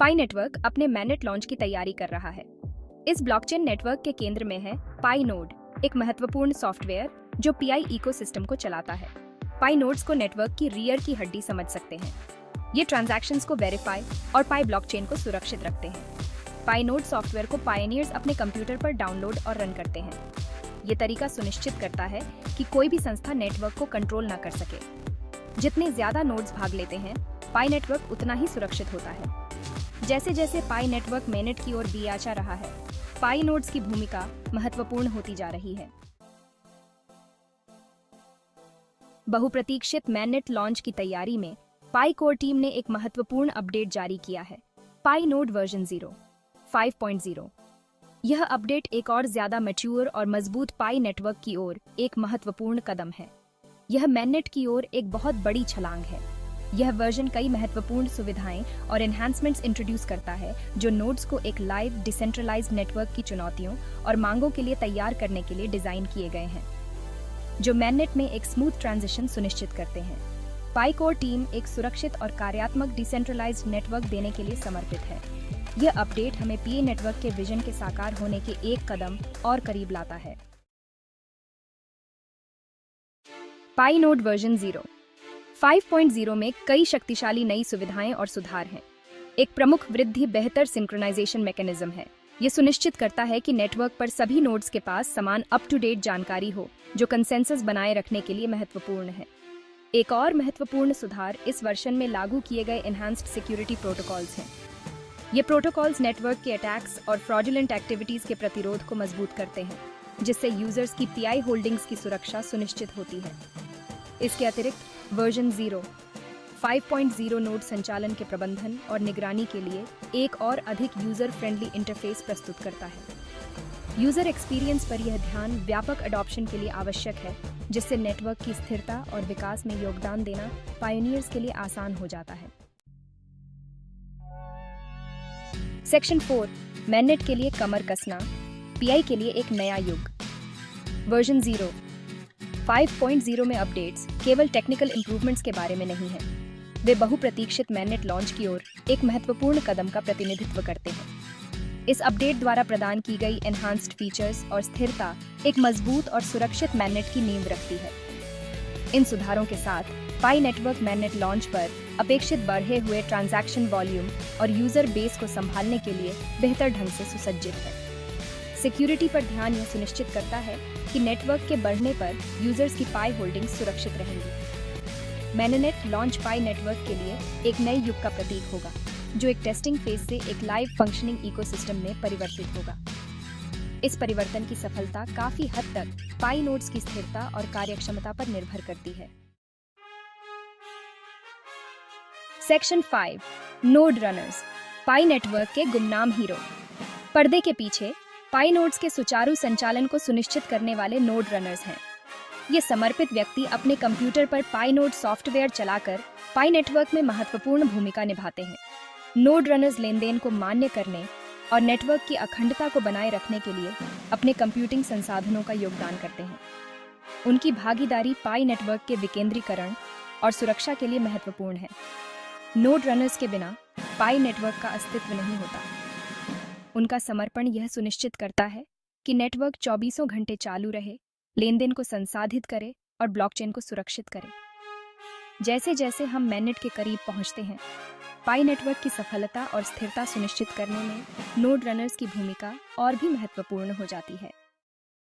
पाई network अपने MANET launch की तैयारी कर रहा है। इस ब्लॉकचेन नेटवर्क के केंद्र में है पाई नोड, एक महत्वपूर्ण सॉफ्टवेयर जो पीआई इकोसिस्टम को चलाता है। पाई नोड्स को नेटवर्क की रियर की हड्डी समझ सकते हैं। ये ट्रांजैक्शंस को वेरीफाई और पाई ब्लॉकचेन को सुरक्षित रखते हैं। पाई नोड सॉफ्टवेयर को पायनियर्स अपने कंप्यूटर पर डाउनलोड और रन करते हैं। ये तरीका सुनिश्चित करता है कि कोई भी संस्था नेटवर्क को कंट्रोल ना कर सके। जितने ज्यादा नोड्स भाग लेते हैं, पाई नेटवर्क उतना ही सुरक्षित होता है। जैसे जैसे पाई नेटवर्क मेनेट की ओर आचा रहा है, पाई नोड्स की भूमिका महत्वपूर्ण होती जा रही है। बहुप्रतीक्षित मैनेट लॉन्च की तैयारी में पाई कोर टीम ने एक महत्वपूर्ण अपडेट जारी किया है, पाई नोड वर्जन 5.0। यह अपडेट एक और ज्यादा मैच्योर और मजबूत पाई नेटवर्क की ओर एक महत्वपूर्ण कदम है। यह मैनेट की ओर एक बहुत बड़ी छलांग है। यह वर्जन कई महत्वपूर्ण सुविधाएं और एनहांसमेंट्स इंट्रोड्यूस करता है जो नोड्स को एक लाइव डिसेंट्रलाइज्ड नेटवर्क की चुनौतियों और मांगों के लिए तैयार करने के लिए डिजाइन किए गए हैं, जो मैनेट में एक स्मूथ ट्रांजिशन सुनिश्चित करते हैं। पाई कोर टीम एक सुरक्षित और कार्यात्मक डिसेंट्रलाइज्ड नेटवर्क देने के लिए समर्पित है। यह अपडेट हमें पीए नेटवर्क के विजन के साकार होने के एक कदम और करीब लाता है। पाई नोड वर्जन 5.0 में कई शक्तिशाली नई सुविधाएं और सुधार हैं। एक प्रमुख वृद्धि बेहतर सिंक्रोनाइजेशन मैकेनिज्म है। यह सुनिश्चित करता है कि नेटवर्क पर सभी नोड्स के पास समान अप टू डेट जानकारी हो, जो कंसेंसस बनाए रखने के लिए महत्वपूर्ण है। एक और महत्वपूर्ण सुधार इस वर्जन में लागू किए गए एनहांस्ड सिक्योरिटी प्रोटोकॉल्स हैं। ये प्रोटोकॉल्स नेटवर्क के अटैक्स और फ्रॉडुलेंट एक्टिविटीज के प्रतिरोध को मजबूत करते हैं, जिससे यूजर्स की पीआई होल्डिंग्स की सुरक्षा सुनिश्चित होती है। इसके अतिरिक्त वर्जन 5.0 नोड संचालन के प्रबंधन और निगरानी के लिए एक और अधिक यूजर फ्रेंडली इंटरफेस प्रस्तुत करता है। यूजर एक्सपीरियंस पर यह ध्यान व्यापक अडॉप्शन के लिए आवश्यक है, जिससे नेटवर्क की स्थिरता और विकास में योगदान देना पायोनियर्स के लिए आसान हो जाता है। सेक्शन 4, मैनेट के लिए कमर कसना, पीआई के लिए एक नया युग। वर्जन 5.0 में अपडेट्स केवल टेक्निकल इंप्रूवमेंट्स के बारे में नहीं है, वे बहुप्रतीक्षित मैनेट लॉन्च की ओर एक महत्वपूर्ण कदम का प्रतिनिधित्व करते हैं। इस अपडेट द्वारा प्रदान की गई एनहांस्ड फीचर्स और स्थिरता एक मजबूत और सुरक्षित मैनेट की नींव रखती है। इन सुधारों के साथ पाई नेटवर्क मैनेट लॉन्च पर अपेक्षित बढ़े हुए ट्रांजैक्शन वॉल्यूम और यूजर बेस को संभालने के लिए बेहतर ढंग से सुसज्जित है। सिक्योरिटी पर ध्यान यह सुनिश्चित करता है कि नेटवर्क के बढ़ने पर यूजर्स की पाई होल्डिंग्स सुरक्षित रहेंगी। मैनेट लॉन्च पाई नेटवर्क के लिए एक नए युग का प्रतीक होगा, जो एक टेस्टिंग फेज से एक लाइव फंक्शनिंग इकोसिस्टम में परिवर्तित होगा। इस परिवर्तन की सफलता काफी हद तक पाई नोड्स की स्थिरता और कार्यक्षमता पर निर्भर करती है। सेक्शन 5, नोड रनर्स, पाई नेटवर्क के गुमनाम हीरो। पर्दे के पीछे पाई नोड्स के सुचारू संचालन को सुनिश्चित करने वाले नोड रनर्स हैं। ये समर्पित व्यक्ति अपने कंप्यूटर पर पाई नोड सॉफ्टवेयर चलाकर पाई नेटवर्क में महत्वपूर्ण भूमिका निभाते हैं। नोड रनर्स लेनदेन को मान्य करने और नेटवर्क की अखंडता को बनाए रखने के लिए अपने कंप्यूटिंग संसाधनों का योगदान करते हैं। उनकी भागीदारी पाई नेटवर्क के विकेंद्रीकरण और सुरक्षा के लिए महत्वपूर्ण है। नोड रनर्स के बिना पाई नेटवर्क का अस्तित्व नहीं होता। उनका समर्पण यह सुनिश्चित करता है कि नेटवर्क 24 घंटे चालू रहे, लेनदेन को संसाधित करे और ब्लॉकचेन को सुरक्षित करे। जैसे जैसे हम मैनेट के करीब पहुंचते हैं, पाई नेटवर्क की सफलता और स्थिरता सुनिश्चित करने में नोड रनर्स की भूमिका और भी महत्वपूर्ण हो जाती है।